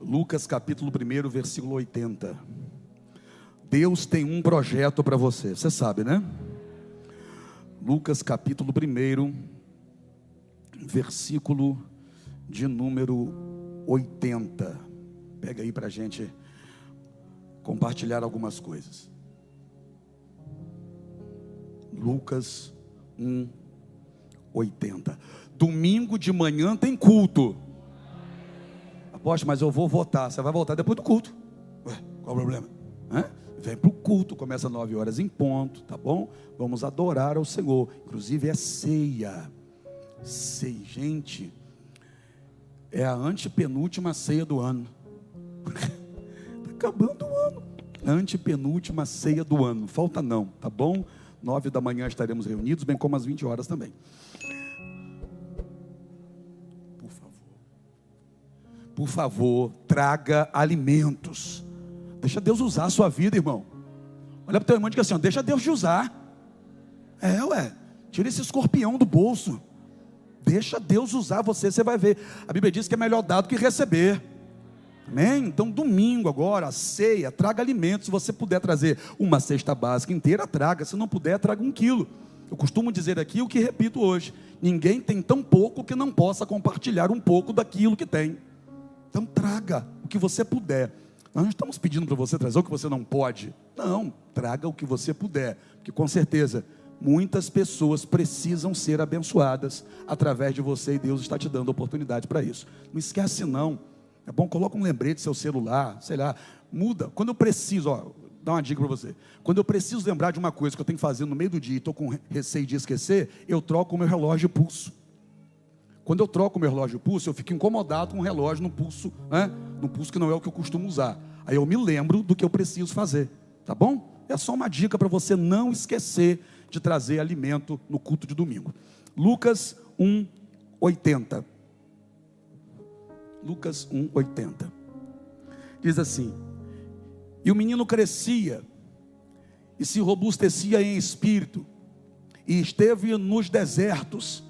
Lucas capítulo 1, versículo 80. Deus tem um projeto para você, você sabe, né? Lucas capítulo 1, versículo de número 80. Pega aí para a gente compartilhar algumas coisas. Lucas 1, 80. Domingo de manhã tem culto. Apóstolo, mas eu vou votar. Você vai votar depois do culto. Ué, qual o problema? Vem para o culto, começa 9 horas em ponto, tá bom? Vamos adorar ao Senhor. Inclusive é ceia. Ceia, gente, é a antepenúltima ceia do ano. Está acabando o ano. Antepenúltima ceia do ano. Falta não, tá bom? 9 da manhã estaremos reunidos, bem como às 20 horas também. Por favor, traga alimentos. Deixa Deus usar a sua vida, irmão. Olha para o teu irmão e diga assim, ó, deixa Deus te usar. Tira esse escorpião do bolso. Deixa Deus usar você, você vai ver. A Bíblia diz que é melhor dar do que receber. Amém? Então domingo agora, a ceia, traga alimentos. Se você puder trazer uma cesta básica inteira, traga. Se não puder, traga 1 quilo. Eu costumo dizer aqui o que repito hoje: ninguém tem tão pouco que não possa compartilhar um pouco daquilo que tem. Então traga o que você puder. Nós não estamos pedindo para você trazer o que você não pode. Não, traga o que você puder. Porque com certeza muitas pessoas precisam ser abençoadas através de você, e Deus está te dando oportunidade para isso. Não esquece não. É bom, coloca um lembrete no seu celular, sei lá, muda. Quando eu preciso, dá uma dica para você. Quando eu preciso lembrar de uma coisa que eu tenho que fazer no meio do dia e estou com receio de esquecer, eu troco o meu relógio de pulso. Quando eu troco o meu relógio de pulso, eu fico incomodado com o relógio no pulso, no pulso que não é o que eu costumo usar. Aí eu me lembro do que eu preciso fazer, tá bom? É só uma dica para você não esquecer de trazer alimento no culto de domingo. Lucas 1, 80. Lucas 1, 80. Diz assim: e o menino crescia e se robustecia em espírito, e esteve nos desertos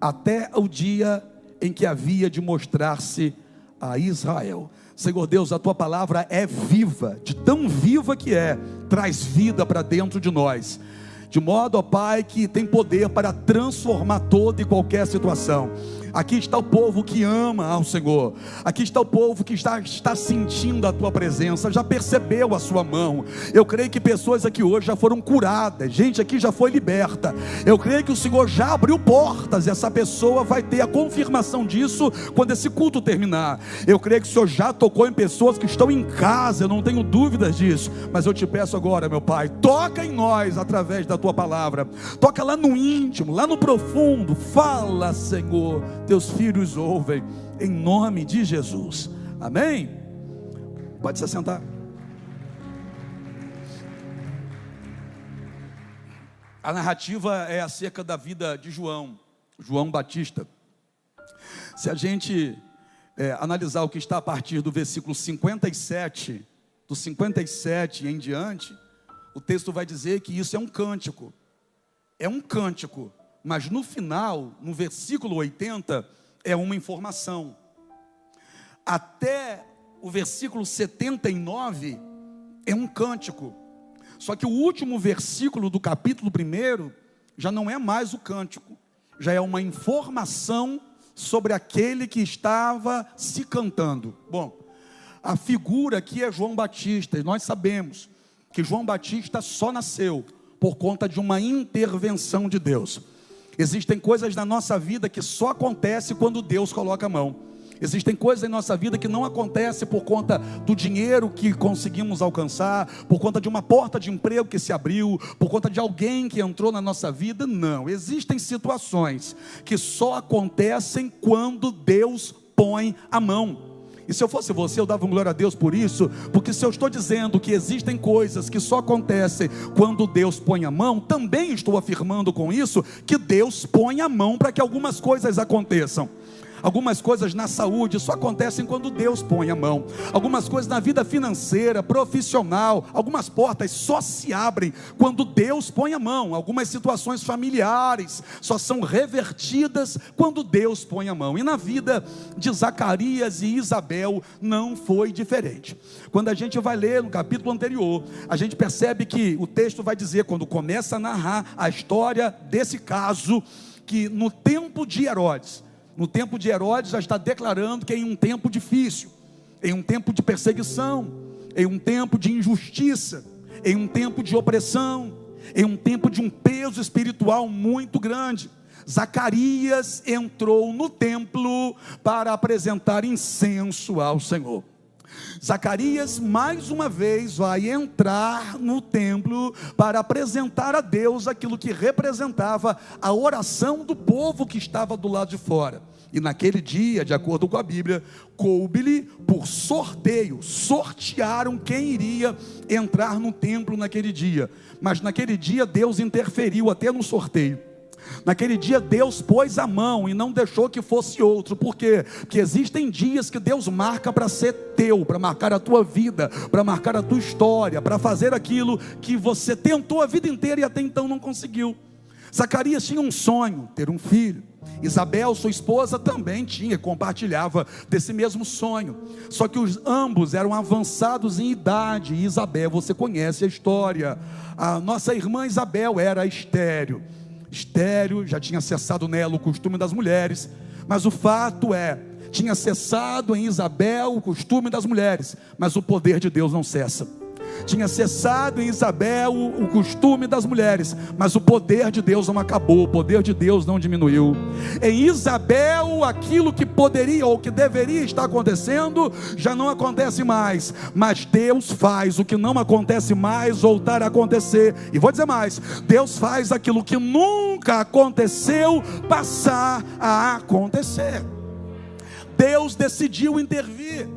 até o dia em que havia de mostrar-se a Israel. Senhor Deus, a tua palavra é viva, de tão viva que traz vida para dentro de nós, de modo, ó Pai, que tem poder para transformar toda e qualquer situação. Aqui está o povo que ama ao Senhor. Aqui está o povo que está sentindo a tua presença, já percebeu a sua mão. Eu creio que pessoas aqui hoje já foram curadas, gente aqui já foi liberta. Eu creio que o Senhor já abriu portas, e essa pessoa vai ter a confirmação disso quando esse culto terminar. Eu creio que o Senhor já tocou em pessoas que estão em casa, eu não tenho dúvidas disso. Mas eu te peço agora, meu Pai, toca em nós através da tua palavra. Toca lá no íntimo, lá no profundo. Fala, Senhor. Teus filhos ouvem, em nome de Jesus, amém? Pode se assentar. A narrativa é acerca da vida de João Batista. Se a gente analisar o que está a partir do versículo 57, do 57 em diante, o texto vai dizer que isso é um cântico, mas no final, no versículo 80, é uma informação. Até o versículo 79 é um cântico. Só que o último versículo do capítulo 1 já não é mais o cântico, já é uma informação sobre aquele que estava se cantando. Bom, a figura aqui é João Batista, e nós sabemos que João Batista só nasceu por conta de uma intervenção de Deus. Existem coisas na nossa vida que só acontece quando Deus coloca a mão. Existem coisas em nossa vida que não acontecem por conta do dinheiro que conseguimos alcançar, por conta de uma porta de emprego que se abriu, por conta de alguém que entrou na nossa vida. Não, existem situações que só acontecem quando Deus põe a mão. E se eu fosse você, eu dava glória a Deus por isso, porque se eu estou dizendo que existem coisas que só acontecem quando Deus põe a mão, também estou afirmando com isso que Deus põe a mão para que algumas coisas aconteçam. Algumas coisas na saúde só acontecem quando Deus põe a mão. Algumas coisas na vida financeira, profissional, algumas portas só se abrem quando Deus põe a mão. Algumas situações familiares só são revertidas quando Deus põe a mão. E na vida de Zacarias e Isabel não foi diferente. Quando a gente vai ler no capítulo anterior, a gente percebe que o texto vai dizer, quando começa a narrar a história desse caso, que no tempo de Herodes já está declarando que é em um tempo difícil, em um tempo de perseguição, em um tempo de injustiça, em um tempo de opressão, em um tempo de um peso espiritual muito grande. Zacarias entrou no templo para apresentar incenso ao Senhor. Zacarias mais uma vez vai entrar no templo para apresentar a Deus aquilo que representava a oração do povo que estava do lado de fora. E naquele dia, de acordo com a Bíblia, coube-lhe por sorteio, sortearam quem iria entrar no templo naquele dia. Mas naquele dia Deus interferiu até no sorteio. Naquele dia Deus pôs a mão e não deixou que fosse outro. Por quê? Porque existem dias que Deus marca para ser teu, para marcar a tua vida, para marcar a tua história, para fazer aquilo que você tentou a vida inteira e até então não conseguiu. Zacarias tinha um sonho, ter um filho. Isabel, sua esposa, também compartilhava desse mesmo sonho. Só que ambos eram avançados em idade. E Isabel, você conhece a história. A nossa irmã Isabel era estéril, já tinha cessado nela o costume das mulheres, mas o fato é, tinha cessado em Isabel o costume das mulheres, mas o poder de Deus não cessa. Tinha cessado em Isabel o costume das mulheres, mas o poder de Deus não acabou, o poder de Deus não diminuiu. Em Isabel, aquilo que poderia ou que deveria estar acontecendo, já não acontece mais, mas Deus faz o que não acontece mais voltar a acontecer. E vou dizer mais, Deus faz aquilo que nunca aconteceu passar a acontecer. Deus decidiu intervir.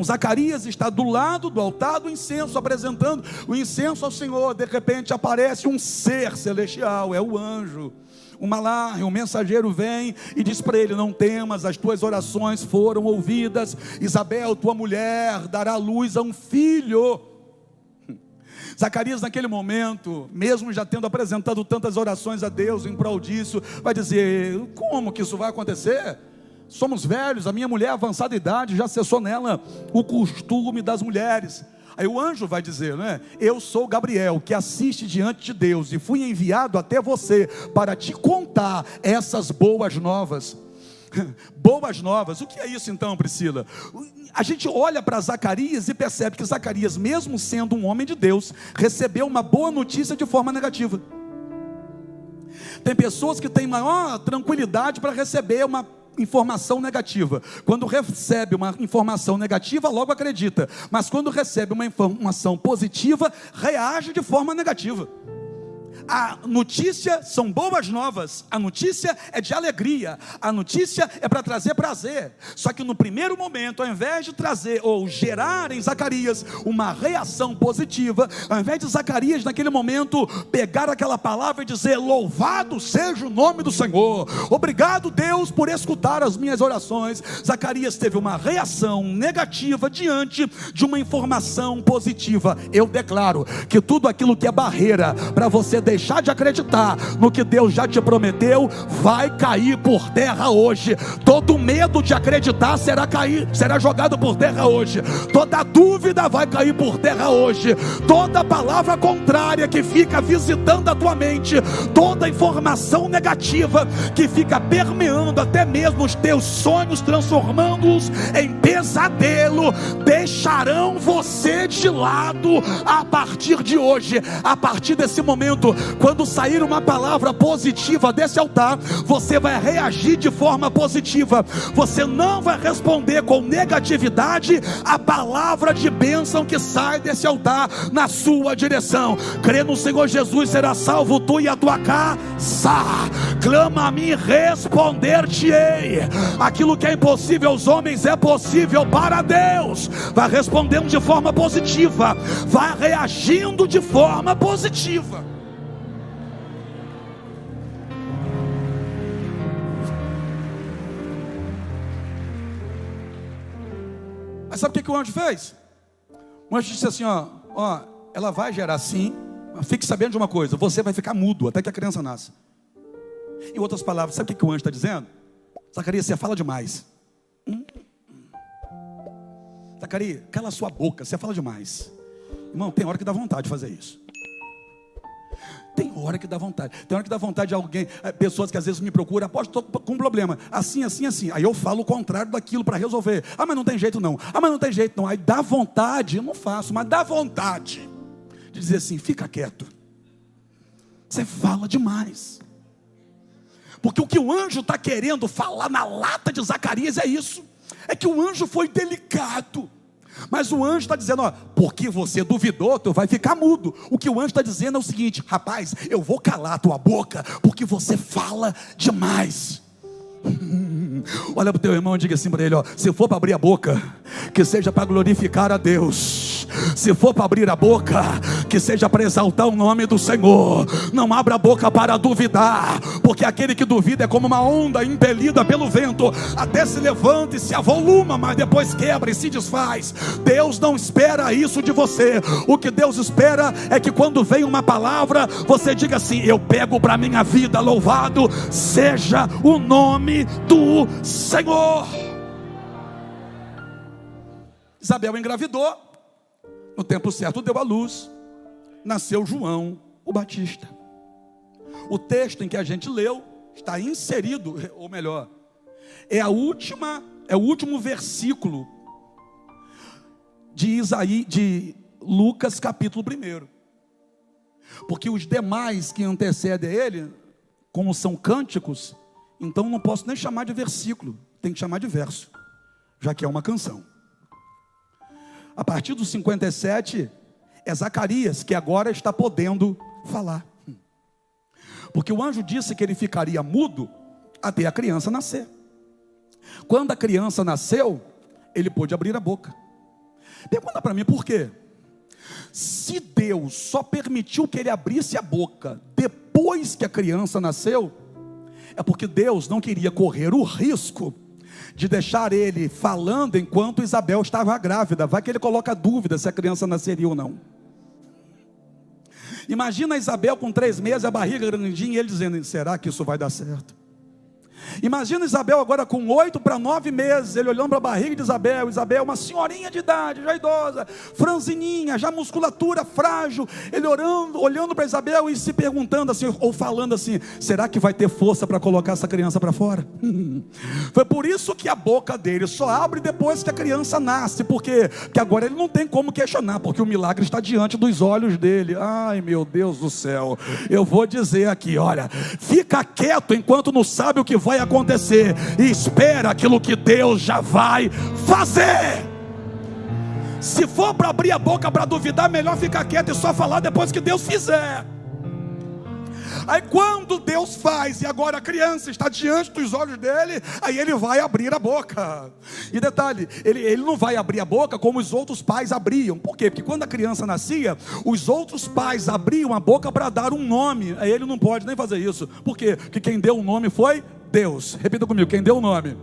Zacarias está do lado do altar do incenso, apresentando o incenso ao Senhor. De repente aparece um ser celestial, é o anjo, o malar, um mensageiro vem e diz para ele: não temas, as tuas orações foram ouvidas. Isabel, tua mulher, dará à luz a um filho. Zacarias naquele momento, mesmo já tendo apresentado tantas orações a Deus em prol disso, vai dizer: como que isso vai acontecer? Somos velhos, a minha mulher avançada idade, já cessou nela o costume das mulheres. Aí o anjo vai dizer, né? Eu sou Gabriel, que assiste diante de Deus, e fui enviado até você para te contar essas boas novas. Boas novas, o que é isso então, Priscila? A gente olha para Zacarias e percebe que Zacarias, mesmo sendo um homem de Deus, recebeu uma boa notícia de forma negativa. Tem pessoas que têm maior tranquilidade para receber uma informação negativa. Quando recebe uma informação negativa, logo acredita. Mas quando recebe uma informação positiva, reage de forma negativa. A notícia são boas novas, a notícia é de alegria, a notícia é para trazer prazer. Só que no primeiro momento, ao invés de trazer ou gerar em Zacarias uma reação positiva, ao invés de Zacarias naquele momento pegar aquela palavra e dizer: louvado seja o nome do Senhor, obrigado Deus por escutar as minhas orações, Zacarias teve uma reação negativa diante de uma informação positiva. Eu declaro que tudo aquilo que é barreira para você deixar de acreditar no que Deus já te prometeu, vai cair por terra hoje. Todo medo de acreditar será jogado por terra hoje. Toda dúvida vai cair por terra hoje. Toda palavra contrária que fica visitando a tua mente, toda informação negativa que fica permeando até mesmo os teus sonhos, transformando-os em pesadelo, deixarão você de lado a partir de hoje. A partir desse momento, quando sair uma palavra positiva desse altar, você vai reagir de forma positiva. Você não vai responder com negatividade a palavra de bênção que sai desse altar na sua direção. Crê no Senhor Jesus, será salvo tu e a tua casa. Clama a mim, responder-te-ei. Aquilo que é impossível aos homens é possível para Deus. Vai respondendo de forma positiva, vai reagindo de forma positiva. Aí sabe o que o anjo fez? O anjo disse assim, ó, ela vai gerar sim, mas fique sabendo de uma coisa, você vai ficar mudo até que a criança nasça. Em outras palavras, sabe o que o anjo está dizendo? Zacarias, você fala demais. Zacarias, cala a sua boca, você fala demais. Irmão, tem hora que dá vontade de fazer isso. Tem hora que dá vontade. Tem hora que dá vontade de alguém, pessoas que às vezes me procuram, estou com um problema, assim. Aí eu falo o contrário daquilo para resolver. Mas não tem jeito não. Mas não tem jeito não. Aí dá vontade, eu não faço, mas dá vontade de dizer assim, fica quieto. Você fala demais. Porque o que o anjo está querendo falar na lata de Zacarias é isso. É que o anjo foi delicado. Mas o anjo está dizendo, porque você duvidou, tu vai ficar mudo. O que o anjo está dizendo é o seguinte, rapaz, eu vou calar a tua boca, porque você fala demais. Olha para o teu irmão e diga assim para ele, se for para abrir a boca, que seja para glorificar a Deus. Se for para abrir a boca, que seja para exaltar o nome do Senhor. Não abra a boca para duvidar, porque aquele que duvida é como uma onda impelida pelo vento, até se levanta e se avoluma, mas depois quebra e se desfaz. Deus não espera isso de você. O que Deus espera é que quando vem uma palavra, você diga assim, eu pego para minha vida, louvado seja o nome do Senhor. Isabel engravidou, no tempo certo deu à luz, nasceu João o Batista. O texto em que a gente leu está inserido, ou melhor, é o último versículo de Lucas capítulo 1. Porque os demais que antecedem a ele, como são cânticos, então não posso nem chamar de versículo, tem que chamar de verso, já que é uma canção. A partir do 57, é Zacarias que agora está podendo falar. Porque o anjo disse que ele ficaria mudo até a criança nascer. Quando a criança nasceu, ele pôde abrir a boca. Pergunta para mim, por quê? Se Deus só permitiu que ele abrisse a boca depois que a criança nasceu, é porque Deus não queria correr o risco de deixar ele falando enquanto Isabel estava grávida. Vai que ele coloca dúvida se a criança nasceria ou não. Imagina Isabel com 3 meses, a barriga grandinha, e ele dizendo, será que isso vai dar certo? Imagina Isabel agora com 8 para 9 meses, ele olhando para a barriga de Isabel, uma senhorinha de idade, já idosa, franzininha, já musculatura frágil, ele olhando para Isabel e se perguntando assim, ou falando assim, será que vai ter força para colocar essa criança para fora? Foi por isso que a boca dele só abre depois que a criança nasce, porque agora ele não tem como questionar, porque o milagre está diante dos olhos dele. Ai meu Deus do céu, eu vou dizer aqui, olha, fica quieto enquanto não sabe o que vai acontecer, e espera aquilo que Deus já vai fazer. Se for para abrir a boca para duvidar, melhor ficar quieto e só falar depois que Deus fizer. Aí quando Deus faz, e agora a criança está diante dos olhos dele, aí ele vai abrir a boca. E detalhe, ele não vai abrir a boca como os outros pais abriam. Por quê? Porque quando a criança nascia, os outros pais abriam a boca para dar um nome. Aí ele não pode nem fazer isso. Por quê? Porque quem deu o nome foi Deus. Repita comigo, quem deu o nome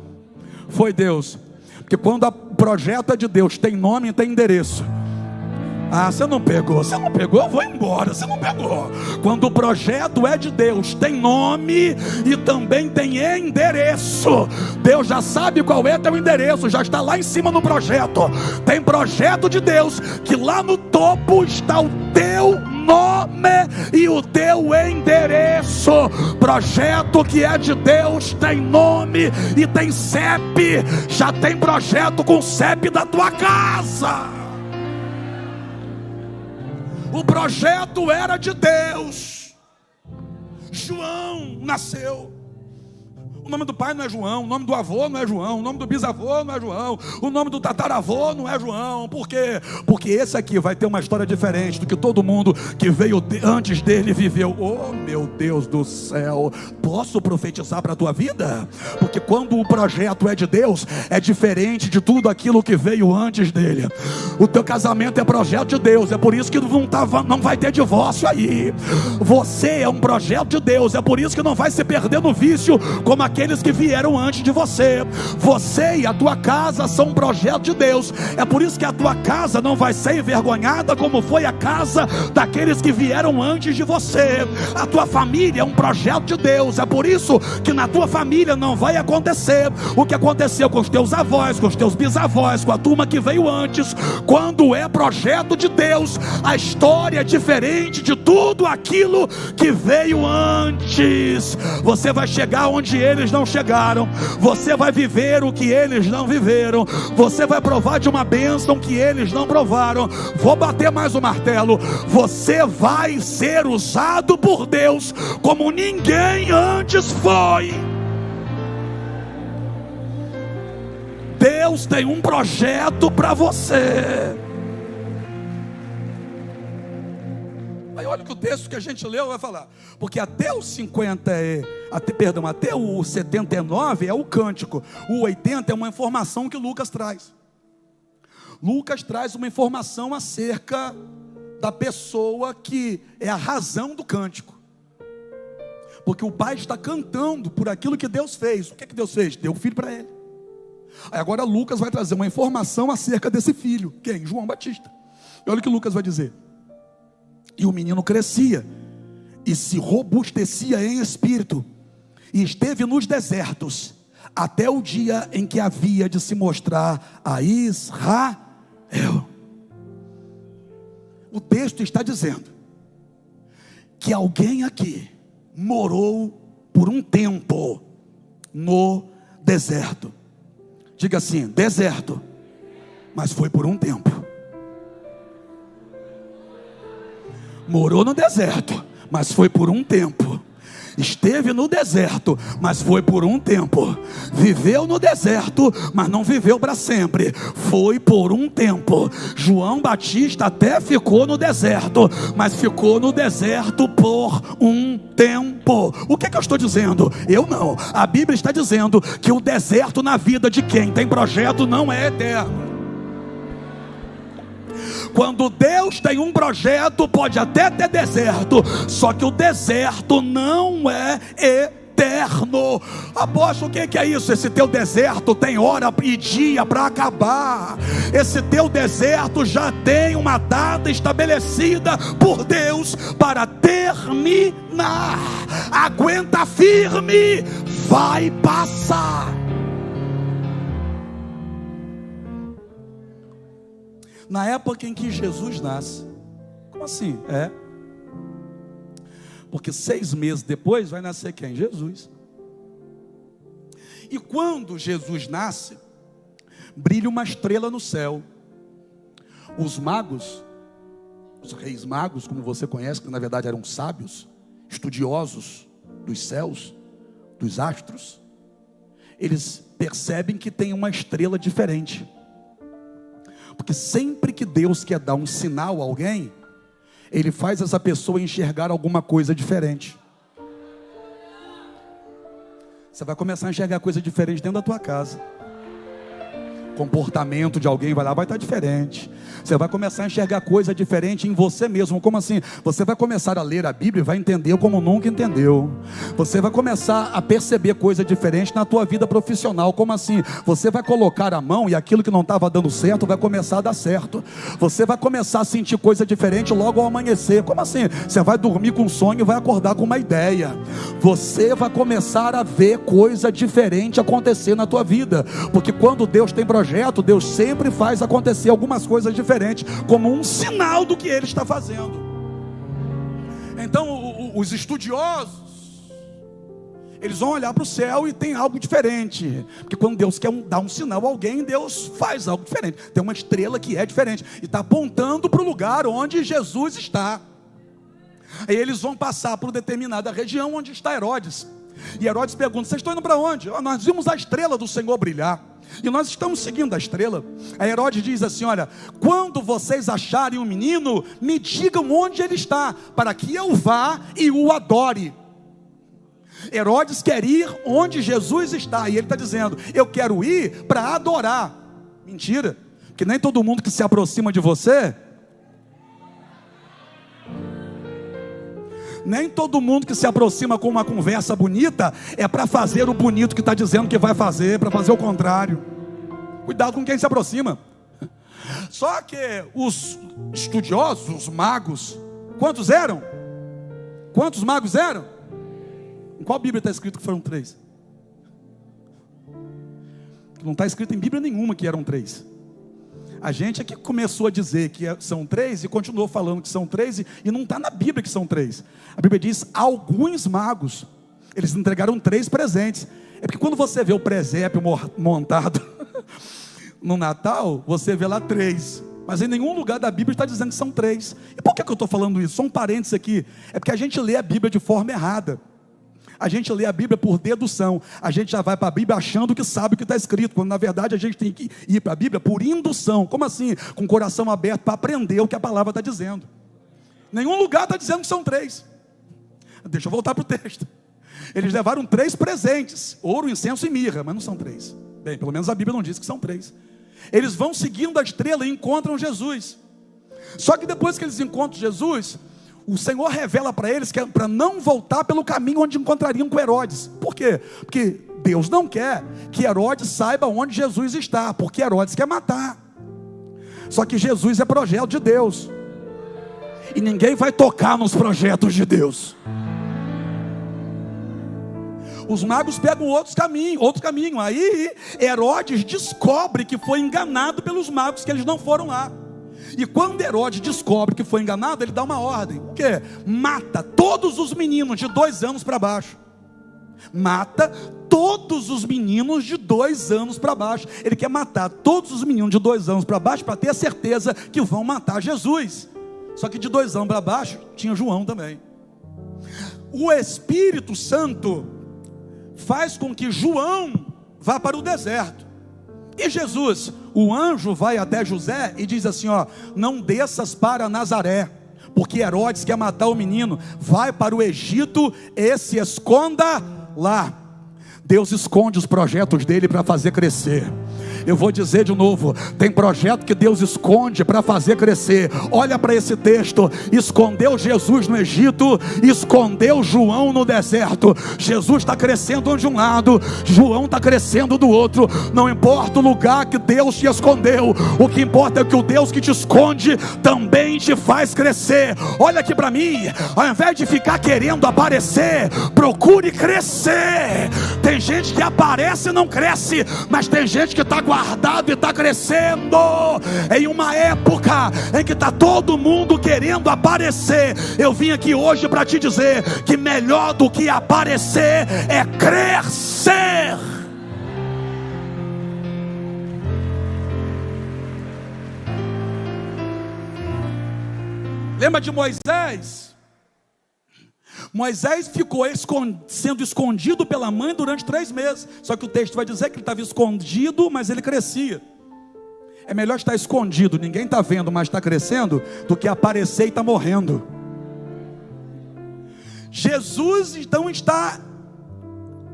foi Deus. Porque quando o projeto é de Deus, tem nome e tem endereço. Você não pegou, eu vou embora, você não pegou. Quando o projeto é de Deus, tem nome e também tem endereço. Deus já sabe qual é teu endereço, já está lá em cima no projeto. Tem projeto de Deus, que lá no topo está o teu nome e o teu endereço. Projeto que é de Deus tem nome e tem CEP. Já tem projeto com CEP da tua casa. O projeto era de Deus. João nasceu. O nome do pai não é João, o nome do avô não é João, o nome do bisavô não é João, o nome do tataravô não é João. Por quê? Porque esse aqui vai ter uma história diferente do que todo mundo que veio antes dele viveu. Oh meu Deus do céu, posso profetizar para a tua vida? Porque quando o projeto é de Deus, é diferente de tudo aquilo que veio antes dele. O teu casamento é projeto de Deus, é por isso que não vai ter divórcio aí. Você é um projeto de Deus, é por isso que não vai se perder no vício, como daqueles que vieram antes de você. Você e a tua casa são um projeto de Deus. É por isso que a tua casa não vai ser envergonhada como foi a casa daqueles que vieram antes de você. A tua família é um projeto de Deus. É por isso que na tua família não vai acontecer o que aconteceu com os teus avós, com os teus bisavós, com a turma que veio antes. Quando é projeto de Deus, a história é diferente de tudo aquilo que veio antes. Você vai chegar onde eles não chegaram, você vai viver o que eles não viveram, você vai provar de uma bênção que eles não provaram. Vou bater mais o martelo: você vai ser usado por Deus como ninguém antes foi. Deus tem um projeto para você. Aí olha o que o texto que a gente leu vai falar. Porque até o 79 é o cântico. O 80 é uma informação que Lucas traz. Lucas traz uma informação acerca da pessoa que é a razão do cântico. Porque o pai está cantando por aquilo que Deus fez. O que é que Deus fez? Deu o filho para ele. Aí agora Lucas vai trazer uma informação acerca desse filho. Quem? João Batista. E olha o que Lucas vai dizer. E o menino crescia e se robustecia em espírito, e esteve nos desertos até o dia em que havia de se mostrar a Israel. O texto está dizendo que alguém aqui morou por um tempo no deserto. Diga assim: deserto, mas foi por um tempo. Morou no deserto, mas foi por um tempo. Esteve no deserto, mas foi por um tempo. Viveu no deserto, mas não viveu para sempre. Foi por um tempo. João Batista até ficou no deserto, mas ficou no deserto por um tempo. O que é que eu estou dizendo? Eu não. A Bíblia está dizendo que o deserto na vida de quem tem projeto não é eterno. Quando Deus tem um projeto, pode até ter deserto, só que o deserto não é eterno. Apóstolo, o que é isso? Esse teu deserto tem hora e dia para acabar. Esse teu deserto já tem uma data estabelecida por Deus para terminar. Aguenta firme, vai passar. Na época em que Jesus nasce. Como assim? Porque 6 meses depois vai nascer quem? Jesus. E quando Jesus nasce, brilha uma estrela no céu. Os magos, os reis magos, como você conhece, que na verdade eram sábios, estudiosos dos céus, dos astros, eles percebem que tem uma estrela diferente. Porque sempre que Deus quer dar um sinal a alguém, Ele faz essa pessoa enxergar alguma coisa diferente. Você vai começar a enxergar coisa diferente dentro da tua casa. Comportamento de alguém vai estar diferente. Você vai começar a enxergar coisa diferente em você mesmo. Como assim? Você vai começar a ler a Bíblia e vai entender como nunca entendeu. Você vai começar a perceber coisa diferente na tua vida profissional. Como assim? Você vai colocar a mão e aquilo que não estava dando certo vai começar a dar certo. Você vai começar a sentir coisa diferente logo ao amanhecer. Como assim? Você vai dormir com um sonho e vai acordar com uma ideia. Você vai começar a ver coisa diferente acontecer na tua vida. Porque quando Deus tem projeto, Deus sempre faz acontecer algumas coisas diferentes, como um sinal do que Ele está fazendo. Então os estudiosos, eles vão olhar para o céu e tem algo diferente. Porque quando Deus quer dar um sinal a alguém, Deus faz algo diferente. Tem uma estrela que é diferente e está apontando para o lugar onde Jesus está. Aí eles vão passar por determinada região onde está Herodes. E Herodes pergunta: vocês estão indo para onde? Nós vimos a estrela do Senhor brilhar e nós estamos seguindo a estrela. Aí Herodes diz assim: olha, quando vocês acharem um menino, me digam onde ele está, para que eu vá e o adore. Herodes quer ir onde Jesus está, e ele está dizendo: eu quero ir para adorar. Mentira, porque nem todo mundo que se aproxima de você Nem todo mundo que se aproxima com uma conversa bonita é para fazer o bonito que está dizendo que vai fazer, para fazer o contrário. Cuidado com quem se aproxima. Só que os estudiosos, os magos, quantos eram? Quantos magos eram? Em qual Bíblia está escrito que foram 3? Não está escrito em Bíblia nenhuma que eram 3. A gente é que começou a dizer que são 3 e continuou falando que são 3 e não está na Bíblia que são 3. A Bíblia diz alguns magos. Eles entregaram 3 presentes. É porque quando você vê o presépio montado no Natal, você vê lá 3. Mas em nenhum lugar da Bíblia está dizendo que são 3. E por que eu estou falando isso? Só um parênteses aqui. É porque a gente lê a Bíblia de forma errada. A gente lê a Bíblia por dedução. A gente já vai para a Bíblia achando que sabe o que está escrito, quando na verdade a gente tem que ir para a Bíblia por indução. Como assim? Com o coração aberto para aprender o que a palavra está dizendo. Nenhum lugar está dizendo que são 3. Deixa eu voltar para o texto. Eles levaram 3 presentes: ouro, incenso e mirra, mas não são 3. Bem, pelo menos a Bíblia não diz que são 3. Eles vão seguindo a estrela e encontram Jesus. Só que depois que eles encontram Jesus, o Senhor revela para eles que é para não voltar pelo caminho onde encontrariam com Herodes. Por quê? Porque Deus não quer que Herodes saiba onde Jesus está, porque Herodes quer matar. Só que Jesus é projeto de Deus, e ninguém vai tocar nos projetos de Deus. Os magos pegam outro caminho. Aí Herodes descobre que foi enganado pelos magos, que eles não foram lá. E quando Herodes descobre que foi enganado, ele dá uma ordem. O quê? Mata todos os meninos de 2 anos para baixo. Mata todos os meninos de 2 anos para baixo. Ele quer matar todos os meninos de 2 anos para baixo, para ter a certeza que vão matar Jesus. Só que de 2 anos para baixo tinha João também. O Espírito Santo faz com que João vá para o deserto. E Jesus, o anjo vai até José e diz assim: ó, não desças para Nazaré, porque Herodes quer matar o menino. Vai para o Egito e se esconda lá. Deus esconde os projetos dele para fazer crescer. Eu vou dizer de novo: tem projeto que Deus esconde para fazer crescer. Olha para esse texto: escondeu Jesus no Egito, escondeu João no deserto. Jesus está crescendo de um lado, João está crescendo do outro. Não importa o lugar que Deus te escondeu, o que importa é que o Deus que te esconde também te faz crescer. Olha aqui para mim: ao invés de ficar querendo aparecer, procure crescer. Tem gente que aparece e não cresce, mas tem gente que está guardado e está crescendo. Em uma época em que está todo mundo querendo aparecer, eu vim aqui hoje para te dizer que melhor do que aparecer é crescer. Lembra de Moisés? Moisés ficou sendo escondido pela mãe durante 3 meses. Só que o texto vai dizer que ele estava escondido, mas ele crescia. É melhor estar escondido, ninguém está vendo, mas está crescendo, do que aparecer e está morrendo. Jesus então está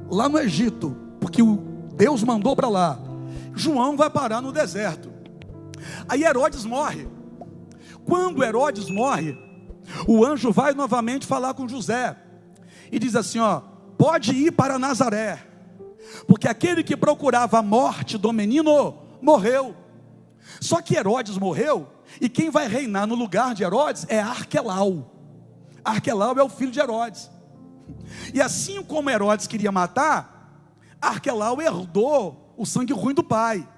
lá no Egito, porque Deus mandou para lá. João vai parar no deserto. Aí Herodes morre. Quando Herodes morre, o anjo vai novamente falar com José e diz assim: ó, pode ir para Nazaré, porque aquele que procurava a morte do menino morreu. Só que Herodes morreu, e quem vai reinar no lugar de Herodes é Arquelau. Arquelau é o filho de Herodes. E assim como Herodes queria matar, Arquelau herdou o sangue ruim do pai.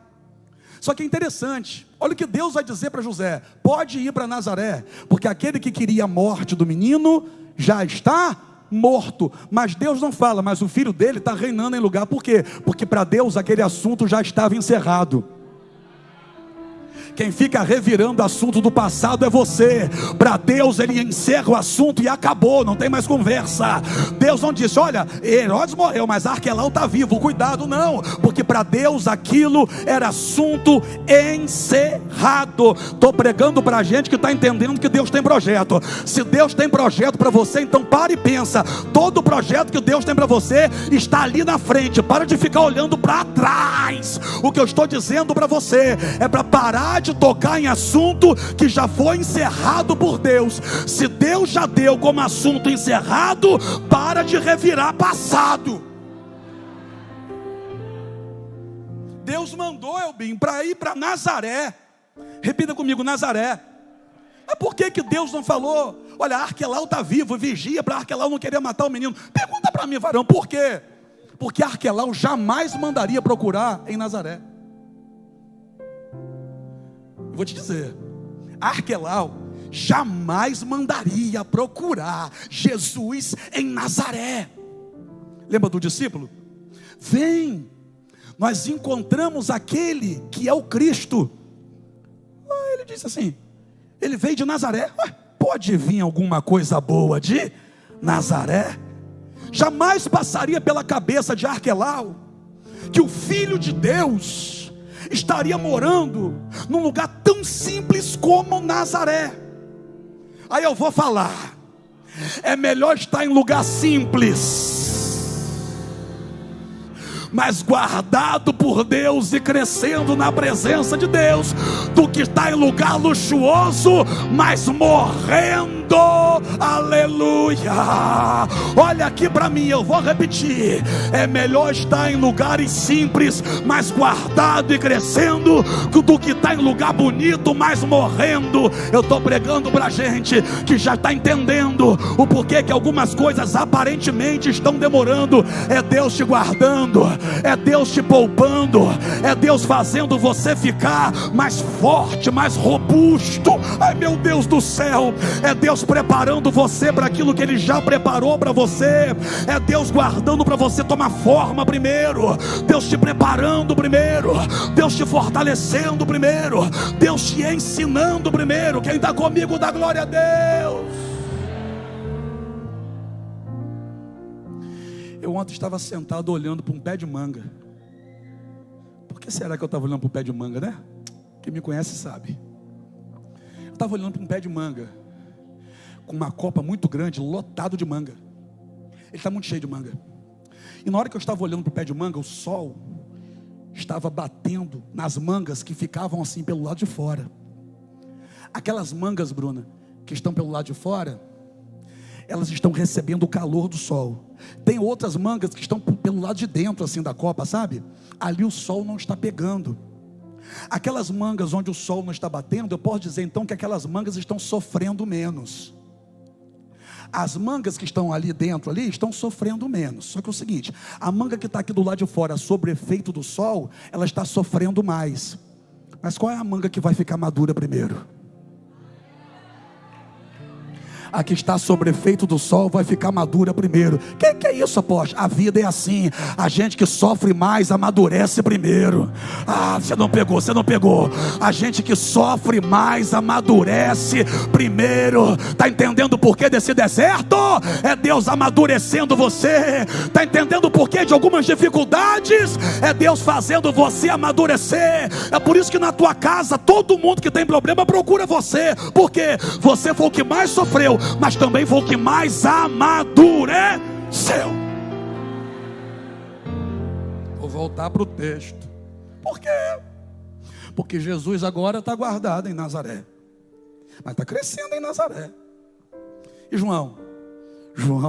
Só que é interessante, olha o que Deus vai dizer para José: pode ir para Nazaré, porque aquele que queria a morte do menino já está morto. Mas Deus não fala, mas o filho dele está reinando em lugar. Por quê? Porque para Deus aquele assunto já estava encerrado. Quem fica revirando assunto do passado é você. Para Deus ele encerra o assunto e acabou, não tem mais conversa. Deus não disse: olha, Herodes morreu, mas Arquelau está vivo, cuidado. Não, porque para Deus aquilo era assunto encerrado. Estou pregando para a gente que está entendendo que Deus tem projeto. Se Deus tem projeto para você, então para e pensa: todo projeto que Deus tem para você está ali na frente. Para de ficar olhando para trás. O que eu estou dizendo para você é para parar parar de tocar em assunto que já foi encerrado por Deus. Se Deus já deu como assunto encerrado, para de revirar passado. Deus mandou Elbim para ir para Nazaré. Repita comigo, Nazaré. Mas por que Deus não falou: olha, Arquelau está vivo, vigia para Arquelau não querer matar o menino? Pergunta para mim, varão, por quê? Porque Arquelau jamais mandaria procurar em Nazaré. Eu vou te dizer, Arquelau jamais mandaria procurar Jesus em Nazaré. Lembra do discípulo? Vem, nós encontramos aquele que é o Cristo. Ele disse assim: ele veio de Nazaré. Pode vir alguma coisa boa de Nazaré? Jamais passaria pela cabeça de Arquelau que o Filho de Deus estaria morando num lugar tão simples como Nazaré. Aí eu vou falar: é melhor estar em lugar simples, mas guardado por Deus e crescendo na presença de Deus, do que estar em lugar luxuoso, mas morrendo. Aleluia! Olha aqui para mim, eu vou repetir: é melhor estar em lugares simples, mas guardado e crescendo, do que estar em lugar bonito, mas morrendo. Eu estou pregando para gente que já está entendendo o porquê que algumas coisas aparentemente estão demorando. É Deus te guardando, é Deus te poupando, é Deus fazendo você ficar mais forte, mais robusto. Ai, meu Deus do céu, é Deus preparando você para aquilo que Ele já preparou para você. É Deus guardando para você tomar forma primeiro, Deus te preparando primeiro, Deus te fortalecendo primeiro, Deus te ensinando primeiro. Quem está comigo dá glória a Deus. Eu ontem estava sentado olhando para um pé de manga. Por que será que eu estava olhando para o pé de manga, né? Quem me conhece sabe. Eu estava olhando para um pé de manga com uma copa muito grande, lotado de manga. Ele está muito cheio de manga. E na hora que eu estava olhando para o pé de manga, o sol estava batendo nas mangas que ficavam assim pelo lado de fora. Aquelas mangas, Bruna, que estão pelo lado de fora, elas estão recebendo o calor do sol. Tem outras mangas que estão pelo lado de dentro assim da copa, sabe? Ali o sol não está pegando. Aquelas mangas onde o sol não está batendo, eu posso dizer então que aquelas mangas estão sofrendo menos. As mangas que estão ali dentro ali estão sofrendo menos. Só que é o seguinte: a manga que está aqui do lado de fora, sob o efeito do sol, ela está sofrendo mais. Mas qual é a manga que vai ficar madura primeiro? A que está sob efeito do sol vai ficar madura primeiro. Que é isso, apóstolo? A vida é assim. A gente que sofre mais amadurece primeiro. Você não pegou. A gente que sofre mais amadurece primeiro. Está entendendo o porquê desse deserto? É Deus amadurecendo você. Está entendendo o porquê de algumas dificuldades? É Deus fazendo você amadurecer. É por isso que na tua casa todo mundo que tem problema procura você, porque você foi o que mais sofreu, mas também foi o que mais amadureceu. Vou voltar para o texto. Por quê? Porque Jesus agora está guardado em Nazaré, mas está crescendo em Nazaré. E João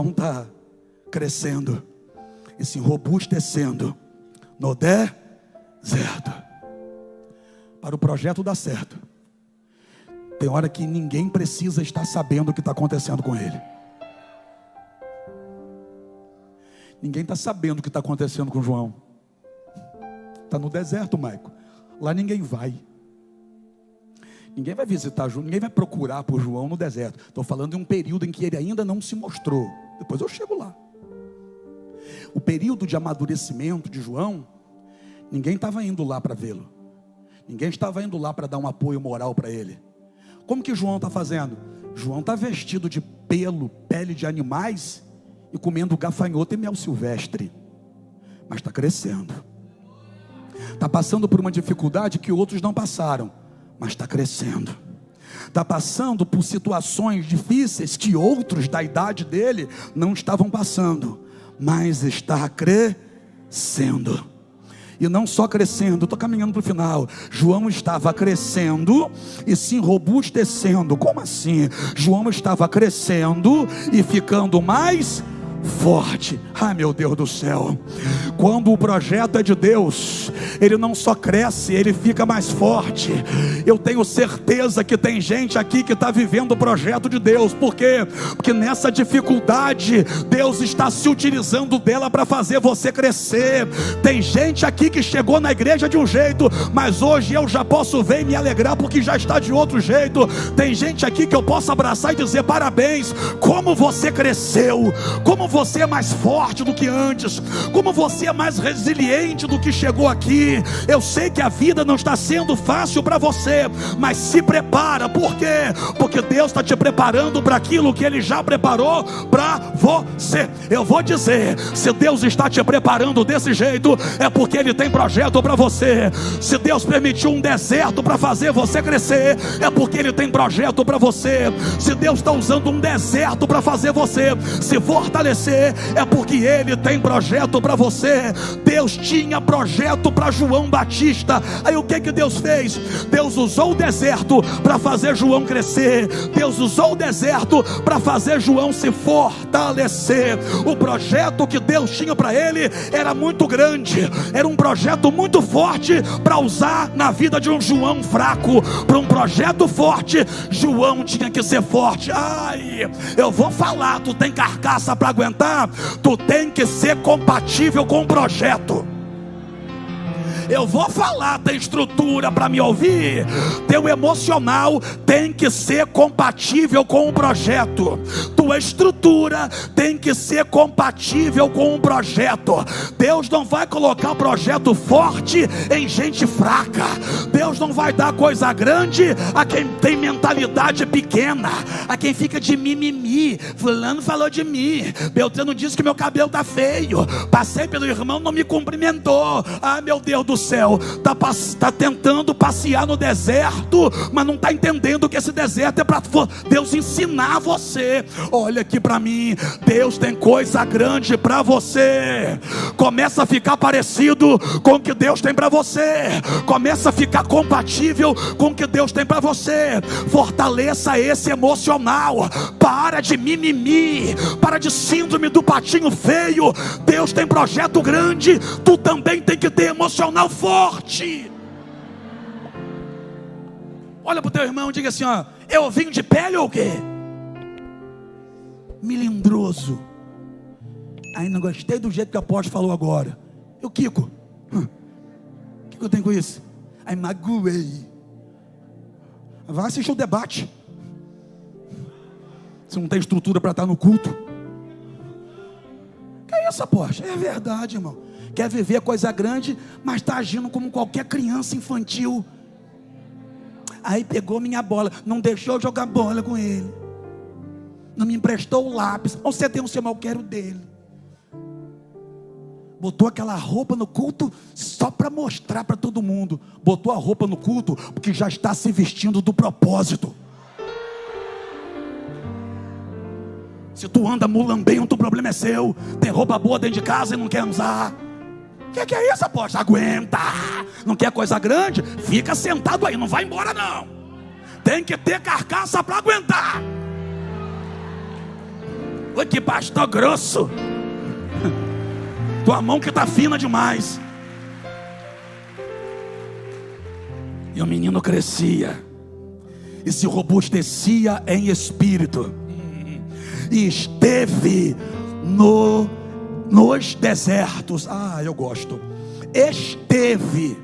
está crescendo e se robustecendo no deserto. Para o projeto dar certo, tem hora que ninguém precisa estar sabendo o que está acontecendo com ele. Ninguém está sabendo o que está acontecendo com João. Está no deserto, Maico. Lá ninguém vai. Ninguém vai visitar João, ninguém vai procurar por João no deserto. Estou falando de um período em que ele ainda não se mostrou. Depois eu chego lá. O período de amadurecimento de João, ninguém estava indo lá para vê-lo. Ninguém estava indo lá para dar um apoio moral para ele. Como que João está fazendo? João está vestido de pele de animais e comendo gafanhoto e mel silvestre. Mas está crescendo. Está passando por uma dificuldade que outros não passaram, mas está crescendo. Está passando por situações difíceis que outros da idade dele não estavam passando, mas está crescendo. E não só crescendo, estou caminhando para o final. João estava crescendo e se robustecendo. Como assim? João estava crescendo e ficando mais forte. Ai, meu Deus do céu. Quando o projeto é de Deus, ele não só cresce, ele fica mais forte. Eu tenho certeza que tem gente aqui que está vivendo o projeto de Deus. Por quê? Porque nessa dificuldade Deus está se utilizando dela para fazer você crescer. Tem gente aqui que chegou na igreja de um jeito, mas hoje eu já posso ver e me alegrar porque já está de outro jeito. Tem gente aqui que eu posso abraçar e dizer parabéns, como você cresceu, como você é mais forte do que antes, como você é mais resiliente do que chegou aqui. Eu sei que a vida não está sendo fácil para você, mas se prepara. Por quê? Porque Deus está te preparando para aquilo que Ele já preparou para você. Eu vou dizer, se Deus está te preparando desse jeito, é porque Ele tem projeto para você. Se Deus permitiu um deserto para fazer você crescer, é porque Ele tem projeto para você. Se Deus está usando um deserto para fazer você se fortalecer, é porque Ele tem projeto para você. Deus tinha projeto para João Batista. Aí o que Deus fez? Deus usou o deserto para fazer João crescer. Deus usou o deserto para fazer João se fortalecer. O projeto que Deus tinha para ele era muito grande, era um projeto muito forte para usar na vida de um João fraco. Para um projeto forte, João tinha que ser forte. Ai, eu vou falar, tu tem carcaça para aguentar, tu tem que ser compatível com o projeto. Eu vou falar, tem estrutura para me ouvir? Teu emocional tem que ser compatível com o projeto. Tua estrutura tem que ser compatível com o projeto. Deus não vai colocar projeto forte em gente fraca. Deus não vai dar coisa grande a quem tem mentalidade pequena, a quem fica de mimimi. Fulano falou de mim, Beltrano disse que meu cabelo tá feio, passei pelo irmão, não me cumprimentou. Ah, meu Deus do céu, tá tentando passear no deserto, mas não está entendendo que esse deserto é para Deus ensinar você. Olha aqui para mim, Deus tem coisa grande para você. Começa a ficar parecido com o que Deus tem para você, começa a ficar compatível com o que Deus tem para você. Fortaleça esse emocional, para de mimimi, para de síndrome do patinho feio. Deus tem projeto grande, tu também tem que ter emocional forte. Olha para o teu irmão e diga assim, ó, eu vim de pele ou o quê? Melindroso. Aí não gostei do jeito que o apóstolo falou agora. E o Kiko? O que eu tenho com isso? Aí magoei. Vai assistir o debate. Você não tem estrutura para estar no culto. Que é isso, apóstolo? É verdade, irmão. Quer viver coisa grande, mas está agindo como qualquer criança infantil. Aí pegou minha bola, não deixou eu jogar bola com ele, não me emprestou o lápis. Você tem um seu mal, quero dele. Botou aquela roupa no culto só para mostrar para todo mundo. Botou a roupa no culto porque já está se vestindo do propósito. Se tu anda mulambento, o problema é seu. Tem roupa boa dentro de casa e não quer usar. O que é isso, apóstolo? Aguenta. Não quer coisa grande? Fica sentado aí, não vai embora não. Tem que ter carcaça para aguentar. Oi, que pastor grosso. Tua mão que está fina demais. E o menino crescia e se robustecia em espírito, e esteve nos desertos. Ah, eu gosto. Esteve.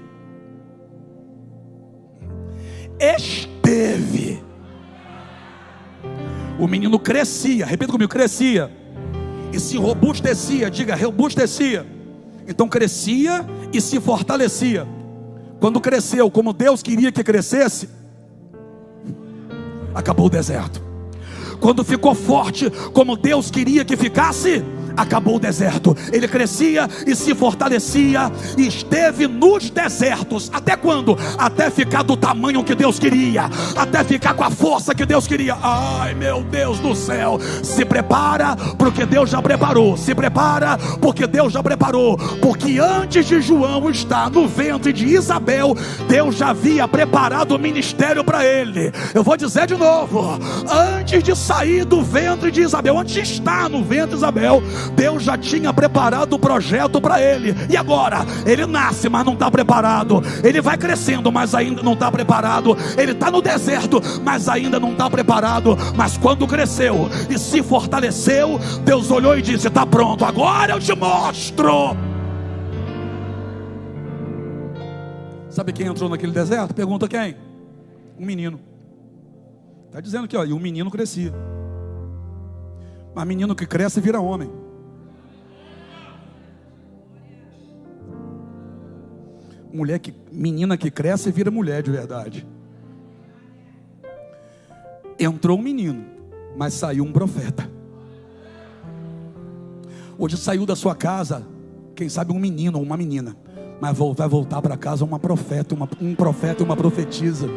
O menino crescia, repita comigo, crescia e se robustecia. Diga, robustecia. Então crescia e se fortalecia. Quando cresceu como Deus queria que crescesse, acabou o deserto. Quando ficou forte como Deus queria que ficasse, acabou o deserto. Ele crescia e se fortalecia, e esteve nos desertos. Até quando? Até ficar do tamanho que Deus queria, até ficar com a força que Deus queria. Ai, meu Deus do céu. Se prepara, porque Deus já preparou. Se prepara, porque Deus já preparou. Porque antes de João estar no ventre de Isabel, Deus já havia preparado o ministério para ele. Eu vou dizer de novo: antes de sair do ventre de Isabel, antes de estar no ventre de Isabel, Deus já tinha preparado o projeto para ele. E agora? Ele nasce, mas não está preparado. Ele vai crescendo, mas ainda não está preparado. Ele está no deserto, mas ainda não está preparado. Mas quando cresceu e se fortaleceu, Deus olhou e disse: está pronto, agora eu te mostro. Sabe quem entrou naquele deserto? Pergunta quem? Um menino. Está dizendo aqui, ó, e o menino crescia. Mas menino que cresce vira homem. Menina que cresce vira mulher de verdade. Entrou um menino, mas saiu um profeta. Hoje saiu da sua casa, quem sabe um menino ou uma menina, mas vai voltar para casa um profeta e uma profetisa.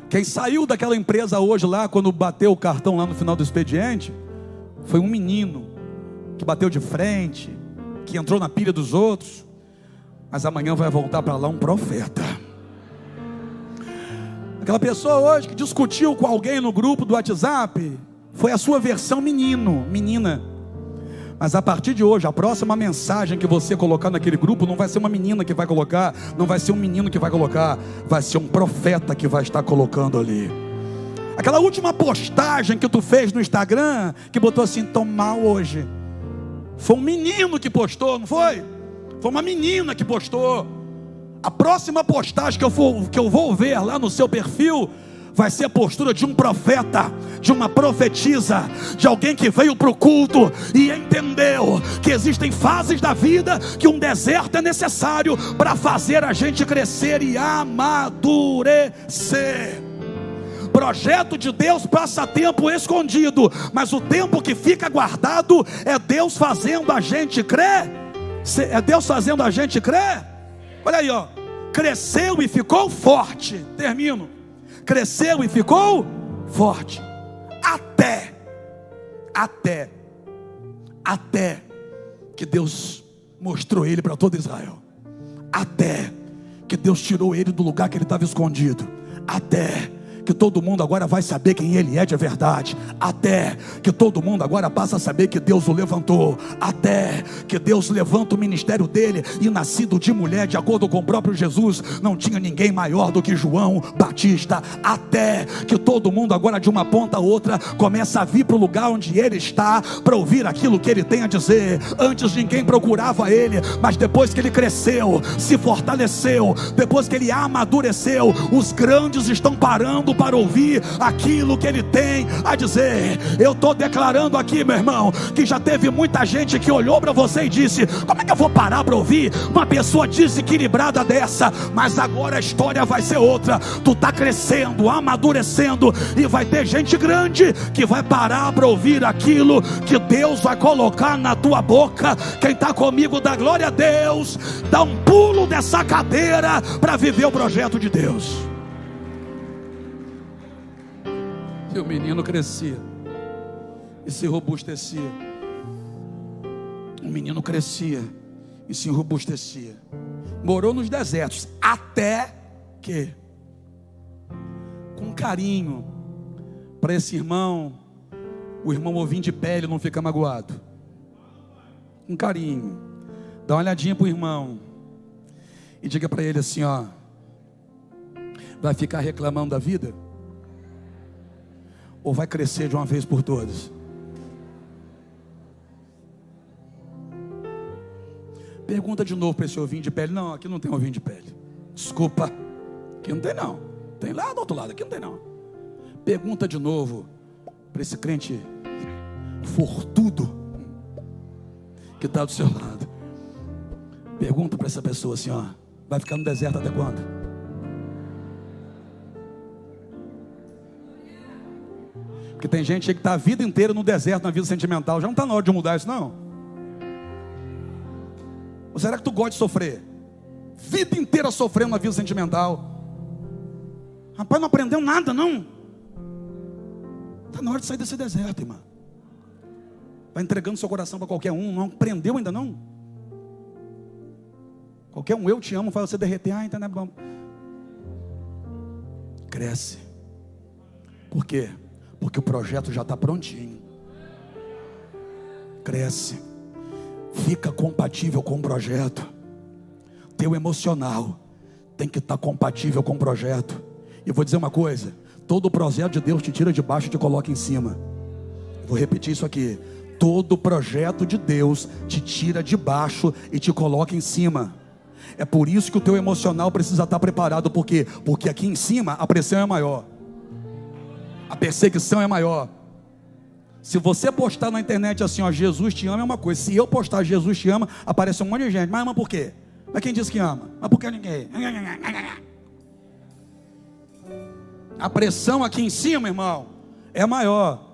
Quem saiu daquela empresa hoje lá, quando bateu o cartão lá no final do expediente, foi um menino que bateu de frente, que entrou na pilha dos outros. Mas amanhã vai voltar para lá um profeta. Aquela pessoa hoje que discutiu com alguém no grupo do WhatsApp, foi a sua versão menina. Mas a partir de hoje, a próxima mensagem que você colocar naquele grupo, não vai ser uma menina que vai colocar, não vai ser um menino que vai colocar, vai ser um profeta que vai estar colocando ali. Aquela última postagem que tu fez no Instagram, que botou assim: tô mal hoje, foi um menino que postou, não foi? Foi uma menina que postou. A próxima postagem que eu vou ver lá no seu perfil vai ser a postura de um profeta, de uma profetisa, de alguém que veio para o culto e entendeu que existem fases da vida que um deserto é necessário para fazer a gente crescer e amadurecer. Projeto de Deus passa tempo escondido, mas o tempo que fica guardado é Deus fazendo a gente crer. É Deus fazendo a gente crer. Olha aí, ó. Cresceu e ficou forte. Termino. Cresceu e ficou forte. Até que Deus mostrou ele para todo Israel. Até que Deus tirou ele do lugar que ele estava escondido. Até que todo mundo agora vai saber quem ele é de verdade. Até que todo mundo agora passa a saber que Deus o levantou. Até que Deus levanta o ministério dele. E nascido de mulher, de acordo com o próprio Jesus, não tinha ninguém maior do que João Batista. Até que todo mundo agora, de uma ponta a outra, começa a vir para o lugar onde ele está, para ouvir aquilo que ele tem a dizer. Antes ninguém procurava ele, mas depois que ele cresceu, se fortaleceu, depois que ele amadureceu, os grandes estão parando para ouvir aquilo que ele tem a dizer. Eu estou declarando aqui, meu irmão, que já teve muita gente que olhou para você e disse: como é que eu vou parar para ouvir uma pessoa desequilibrada dessa? Mas agora a história vai ser outra. Tu está crescendo, amadurecendo, e vai ter gente grande que vai parar para ouvir aquilo que Deus vai colocar na tua boca. Quem está comigo, dá glória a Deus, dá um pulo dessa cadeira para viver o projeto de Deus. E o menino crescia e se robustecia. O menino crescia e se robustecia. Morou nos desertos, até que, com carinho para esse irmão, o irmão ovinho de pele não fica magoado. Com carinho, dá uma olhadinha para o irmão e diga para ele assim: ó, vai ficar reclamando da vida? Ou vai crescer de uma vez por todas? Pergunta de novo para esse ovinho de pele. Não, aqui não tem ovinho de pele. Desculpa, aqui não tem não. Tem lá do outro lado, aqui não tem não. Pergunta de novo para esse crente fortudo que está do seu lado. Pergunta para essa pessoa assim, ó: vai ficar no deserto até quando? Porque tem gente que está a vida inteira no deserto, na vida sentimental. Já não está na hora de mudar isso, não. Ou será que tu gosta de sofrer? Vida inteira sofrendo na vida sentimental. Rapaz, não aprendeu nada, não. Está na hora de sair desse deserto, irmão. Vai entregando seu coração para qualquer um. Não aprendeu ainda, não. Qualquer um, eu te amo, faz você derreter. Ah, então não é bom. Cresce. Por quê? Porque o projeto já está prontinho. Cresce. Fica compatível com o projeto. Teu emocional tem que estar compatível com o projeto. E eu vou dizer uma coisa: todo projeto de Deus te tira de baixo e te coloca em cima. Vou repetir isso aqui. Todo projeto de Deus te tira de baixo e te coloca em cima. É por isso que o teu emocional precisa estar preparado. Por quê? Porque aqui em cima a pressão é maior, a perseguição é maior. Se você postar na internet assim, ó, Jesus te ama, é uma coisa. Se eu postar Jesus te ama, aparece um monte de gente. Mas ama por quê? Mas quem disse que ama? Mas por que ninguém? A pressão aqui em cima, irmão, é maior.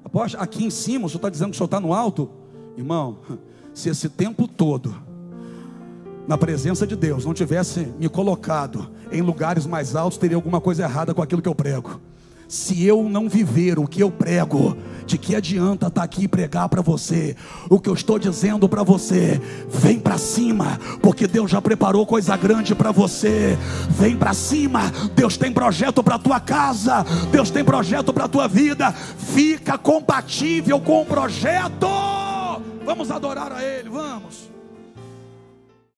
Aposto, aqui em cima, o senhor está dizendo que o senhor está no alto? Irmão, se esse tempo todo, na presença de Deus, não tivesse me colocado em lugares mais altos, teria alguma coisa errada com aquilo que eu prego. Se eu não viver o que eu prego, de que adianta estar aqui e pregar para você? O que eu estou dizendo para você: vem para cima, porque Deus já preparou coisa grande para você. Vem para cima, Deus tem projeto para tua casa, Deus tem projeto para tua vida. Fica compatível com o projeto. Vamos adorar a Ele, vamos.